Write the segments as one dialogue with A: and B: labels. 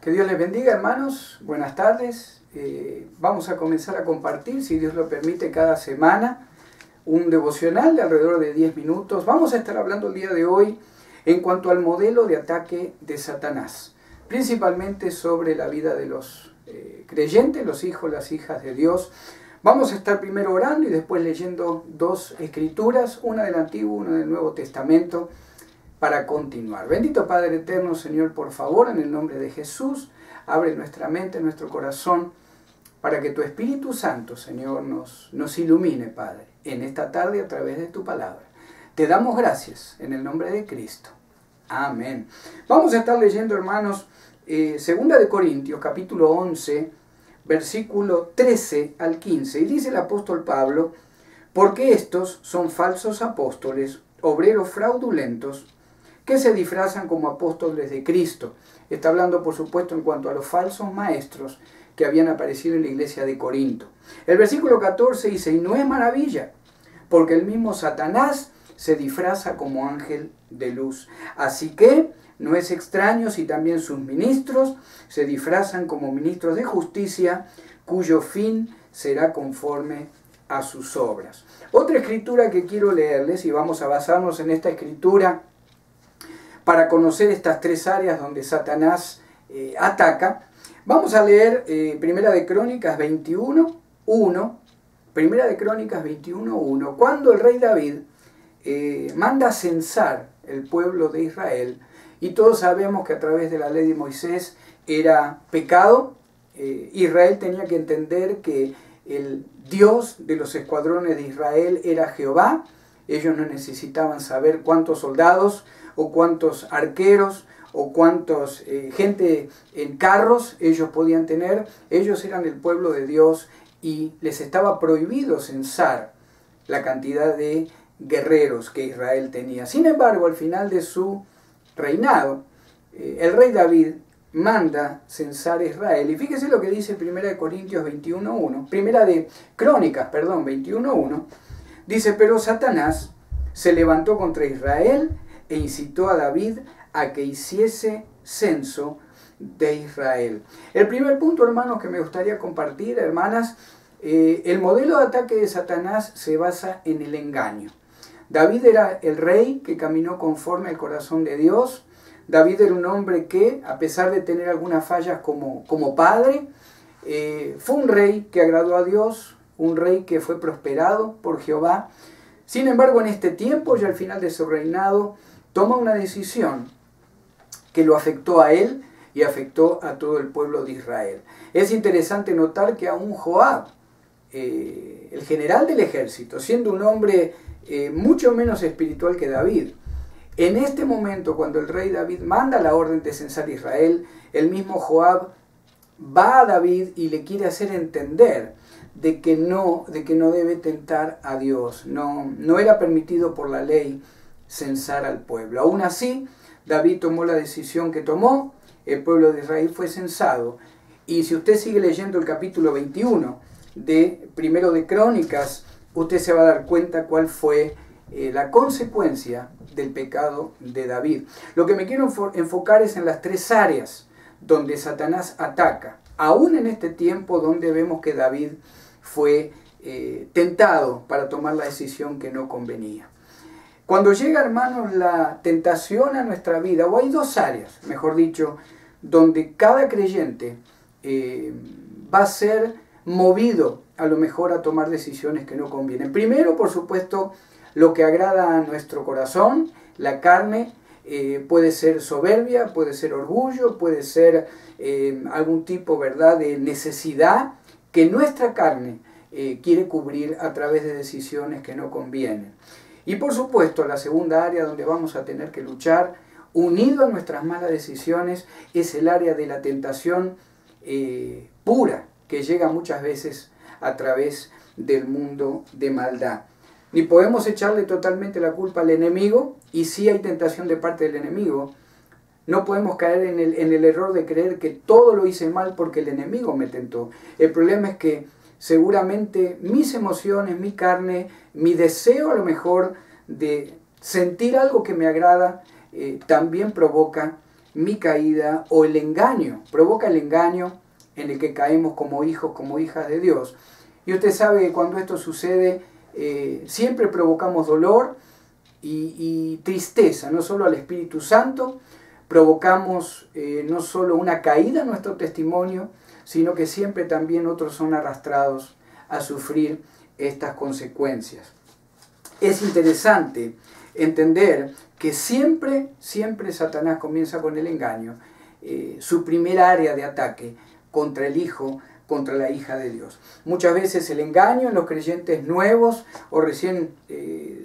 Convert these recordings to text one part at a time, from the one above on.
A: Que Dios les bendiga, hermanos. Buenas tardes. Vamos a comenzar a compartir, si Dios lo permite, cada semana un devocional de alrededor de 10 minutos. Vamos a estar hablando el día de hoy en cuanto al modelo de ataque de Satanás, principalmente sobre la vida de los creyentes, los hijos, las hijas de Dios. Vamos a estar primero orando y después leyendo dos escrituras, una del Antiguo, una del Nuevo Testamento, para continuar. Bendito Padre eterno, Señor, por favor, en el nombre de Jesús, abre nuestra mente, nuestro corazón, para que tu Espíritu Santo, Señor, nos ilumine, Padre, en esta tarde a través de tu palabra. Te damos gracias en el nombre de Cristo. Amén. Vamos a estar leyendo, hermanos, Segunda de Corintios, capítulo 11, versículo 13 al 15. Y dice el apóstol Pablo: porque estos son falsos apóstoles, obreros fraudulentos, que se disfrazan como apóstoles de Cristo. Está hablando, por supuesto, en cuanto a los falsos maestros que habían aparecido en la iglesia de Corinto. El versículo 14 dice: y no es maravilla, porque el mismo Satanás se disfraza como ángel de luz. Así que no es extraño si también sus ministros se disfrazan como ministros de justicia, cuyo fin será conforme a sus obras. Otra escritura que quiero leerles, y vamos a basarnos en esta escritura para conocer estas tres áreas donde Satanás ataca. Vamos a leer Primera de Crónicas 21:1. Primera de Crónicas 21:1. Cuando el rey David manda censar el pueblo de Israel, y todos sabemos que a través de la ley de Moisés era pecado, Israel tenía que entender que el Dios de los escuadrones de Israel era Jehová. Ellos no necesitaban saber cuántos soldados o cuántos arqueros o cuántos gente en carros ellos podían tener. Ellos eran el pueblo de Dios y les estaba prohibido censar la cantidad de guerreros que Israel tenía. Sin embargo, al final de su reinado, el rey David manda censar a Israel. Y fíjese lo que dice Primera de Corintios 21:1. Primera de Crónicas, 21:1. Dice: pero Satanás se levantó contra Israel e incitó a David a que hiciese censo de Israel. El primer punto, hermanos, que me gustaría compartir, hermanas, el modelo de ataque de Satanás se basa en el engaño. David era el rey que caminó conforme al corazón de Dios. David era un hombre que, a pesar de tener algunas fallas como padre, fue un rey que agradó a Dios, un rey que fue prosperado por Jehová. Sin embargo, en este tiempo, ya al final de su reinado, toma una decisión que lo afectó a él y afectó a todo el pueblo de Israel. Es interesante notar que aún Joab, el general del ejército, siendo un hombre mucho menos espiritual que David, en este momento, cuando el rey David manda la orden de censar Israel, el mismo Joab va a David y le quiere hacer entender de que no debe tentar a Dios. No era permitido por la ley censar al pueblo. Aún así, David tomó la decisión que tomó, el pueblo de Israel fue censado. Y si usted sigue leyendo el capítulo 21 de Primero de Crónicas, usted se va a dar cuenta cuál fue la consecuencia del pecado de David. Lo que me quiero enfocar es en las tres áreas donde Satanás ataca, aún en este tiempo donde vemos que David fue tentado para tomar la decisión que no convenía. Cuando llega, hermanos, la tentación a nuestra vida, o hay dos áreas, mejor dicho, donde cada creyente va a ser movido a lo mejor a tomar decisiones que no convienen. Primero, por supuesto, lo que agrada a nuestro corazón, la carne, puede ser soberbia, puede ser orgullo, puede ser algún tipo, ¿verdad?, de necesidad que nuestra carne quiere cubrir a través de decisiones que no convienen. Y por supuesto, la segunda área donde vamos a tener que luchar, unido a nuestras malas decisiones, es el área de la tentación pura, que llega muchas veces a través del mundo de maldad. Ni podemos echarle totalmente la culpa al enemigo, y sí hay tentación de parte del enemigo. No podemos caer en el error de creer que todo lo hice mal porque el enemigo me tentó. El problema es que seguramente mis emociones, mi carne, mi deseo a lo mejor de sentir algo que me agrada, también provoca mi caída o el engaño, provoca el engaño en el que caemos como hijos, como hijas de Dios. Y usted sabe que cuando esto sucede, siempre provocamos dolor y tristeza, no solo al Espíritu Santo, provocamos no solo una caída en nuestro testimonio, sino que siempre también otros son arrastrados a sufrir estas consecuencias. Es interesante entender que siempre Satanás comienza con el engaño, su primer área de ataque contra el Hijo, contra la hija de Dios. Muchas veces el engaño en los creyentes nuevos o recién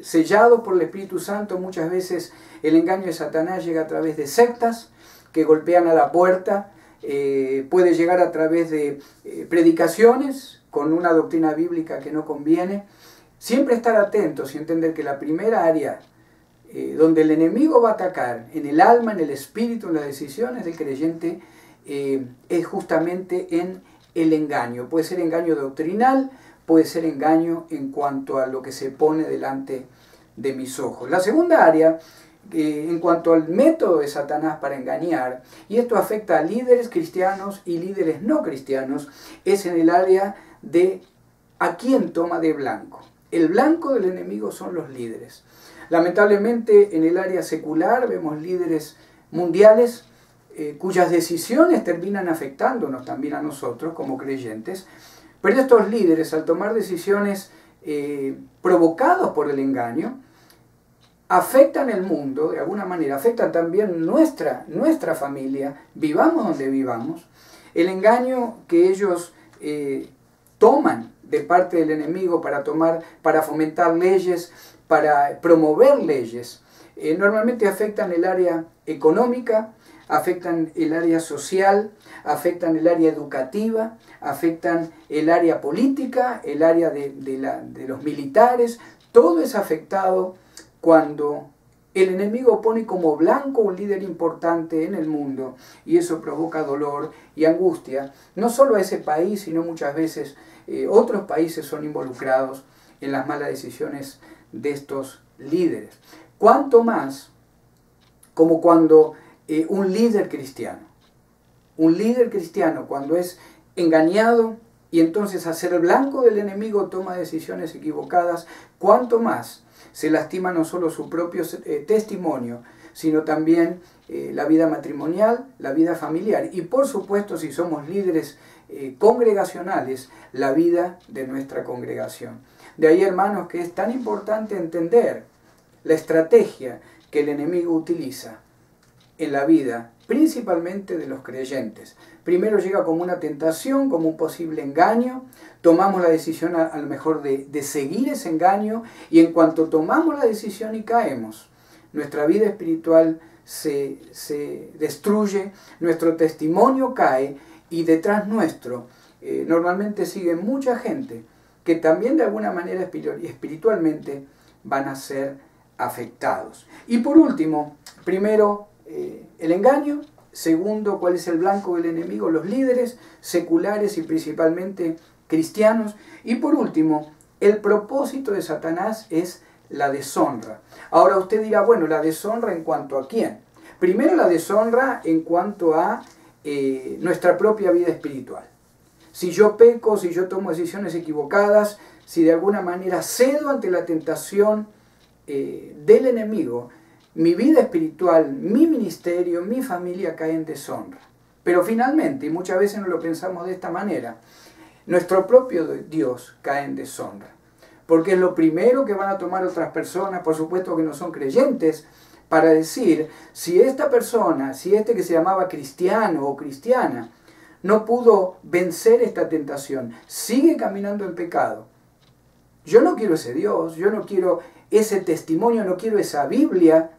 A: sellados por el Espíritu Santo, muchas veces el engaño de Satanás llega a través de sectas que golpean a la puerta, puede llegar a través de predicaciones con una doctrina bíblica que no conviene. Siempre estar atentos y entender que la primera área donde el enemigo va a atacar, en el alma, en el espíritu, en las decisiones del creyente, es justamente en el engaño. Puede ser engaño doctrinal, puede ser engaño en cuanto a lo que se pone delante de mis ojos. La segunda área, en cuanto al método de Satanás para engañar, y esto afecta a líderes cristianos y líderes no cristianos, es en el área de a quién toma de blanco. El blanco del enemigo son los líderes. Lamentablemente en el área secular vemos líderes mundiales cuyas decisiones terminan afectándonos también a nosotros como creyentes, pero estos líderes al tomar decisiones provocados por el engaño, afectan el mundo de alguna manera, afectan también nuestra familia, vivamos donde vivamos. El engaño que ellos toman de parte del enemigo para fomentar leyes, para promover leyes, normalmente afectan el área económica, afectan el área social, afectan el área educativa, afectan el área política, el área de los militares. Todo es afectado cuando el enemigo pone como blanco un líder importante en el mundo, y eso provoca dolor y angustia, no solo a ese país, sino muchas veces otros países son involucrados en las malas decisiones de estos líderes. Cuanto más como cuando un líder cristiano cuando es engañado y entonces a ser blanco del enemigo toma decisiones equivocadas, cuanto más se lastima no solo su propio testimonio, sino también la vida matrimonial, la vida familiar y por supuesto si somos líderes congregacionales, la vida de nuestra congregación. De ahí, hermanos, que es tan importante entender la estrategia que el enemigo utiliza en la vida, principalmente de los creyentes. Primero llega como una tentación, como un posible engaño, tomamos la decisión a lo mejor de seguir ese engaño, y en cuanto tomamos la decisión y caemos, nuestra vida espiritual se destruye, nuestro testimonio cae, y detrás nuestro normalmente sigue mucha gente que también de alguna manera espiritualmente van a ser afectados. Y por último, primero, el engaño. Segundo, ¿cuál es el blanco del enemigo? Los líderes seculares y principalmente cristianos. Y por último, el propósito de Satanás es la deshonra. Ahora usted dirá, bueno, ¿la deshonra en cuanto a quién? Primero, la deshonra en cuanto a nuestra propia vida espiritual. Si yo peco, si yo tomo decisiones equivocadas, si de alguna manera cedo ante la tentación del enemigo, mi vida espiritual, mi ministerio, mi familia cae en deshonra. Pero finalmente, y muchas veces no lo pensamos de esta manera, nuestro propio Dios cae en deshonra. Porque es lo primero que van a tomar otras personas, por supuesto que no son creyentes, para decir, si esta persona, si este que se llamaba cristiano o cristiana, no pudo vencer esta tentación, sigue caminando en pecado. Yo no quiero ese Dios, yo no quiero ese testimonio, no quiero esa Biblia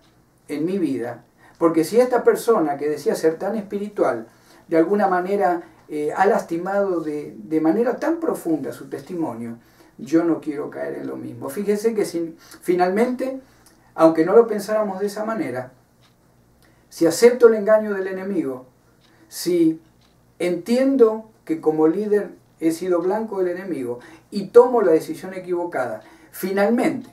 A: en mi vida, porque si esta persona que decía ser tan espiritual, de alguna manera ha lastimado de manera tan profunda su testimonio, yo no quiero caer en lo mismo. Fíjese que finalmente, aunque no lo pensáramos de esa manera, si acepto el engaño del enemigo, si entiendo que como líder he sido blanco del enemigo y tomo la decisión equivocada, finalmente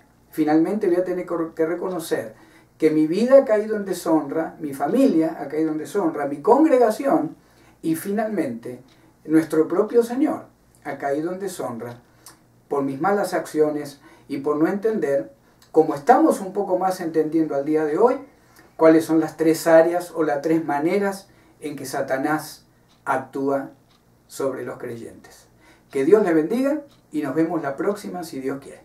A: voy a tener que reconocer que mi vida ha caído en deshonra, mi familia ha caído en deshonra, mi congregación y finalmente nuestro propio Señor ha caído en deshonra por mis malas acciones y por no entender, como estamos un poco más entendiendo al día de hoy, cuáles son las 3 áreas o las 3 maneras en que Satanás actúa sobre los creyentes. Que Dios les bendiga y nos vemos la próxima si Dios quiere.